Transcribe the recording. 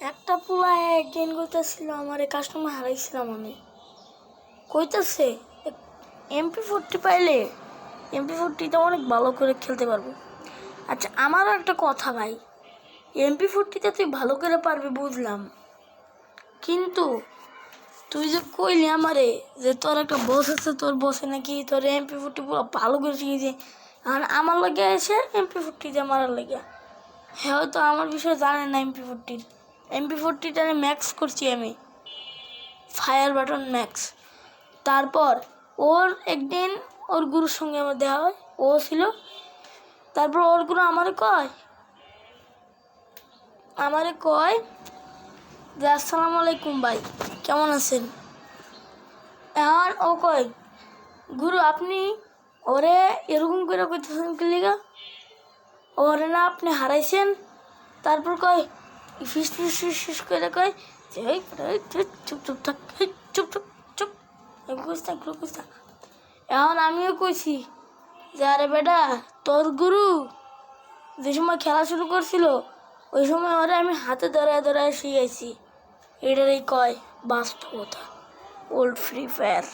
একটা পোলায় একদিন কইতাছিল আমার কাস্টমার হারাইছিলাম আমি কইতাছে MP40 পাইলে MP40টা অনেক ভালো করে খেলতে পারবো। আচ্ছা আমারও একটা কথা ভাই, MP40তে তুই ভালো করে পারবি বুঝলাম, কিন্তু তুই যে কইলি আমারে যে তোর একটা বস আছে, তোর বসে নাকি তোর MP40 পুরো ভালো করে শিখেছে, আর আমার লাগে এসে MP40 দিয়ে মারার লাগে। হ্যাঁ হয়তো আমার বিষয়ে জানে না। MP40টা ম্যাক্স করছি আমি, ফায়ার বাটন ম্যাক্স। তারপর ওর একদিন ওর গুরুর সঙ্গে আমার দেখা হয়, ও ছিল। তারপর ওর গুরু আমারে কয় যে আসসালামু আলাইকুম ভাই, কেমন আছেন? এখন ও কয় গুরু আপনি ওরে এরকম করে কইতেছেন কি লিগা? ওরে না আপনি হারাইছেন। তারপর কয় ফিস ফিস ফিস ফিস করে কয় যে চুপ চুপ থাক, চুপ চুপ চুপ, কইস থাক। এখন আমিও কইছি যে আরে বেটা, তোর গুরু যে সময় খেলা শুরু করছিল ওই সময় ওরে আমি হাতে ধরায় ধরায় শিখাইছি। এটারই কয় বাস্তবতা, ওল্ড ফ্রি ফায়ার।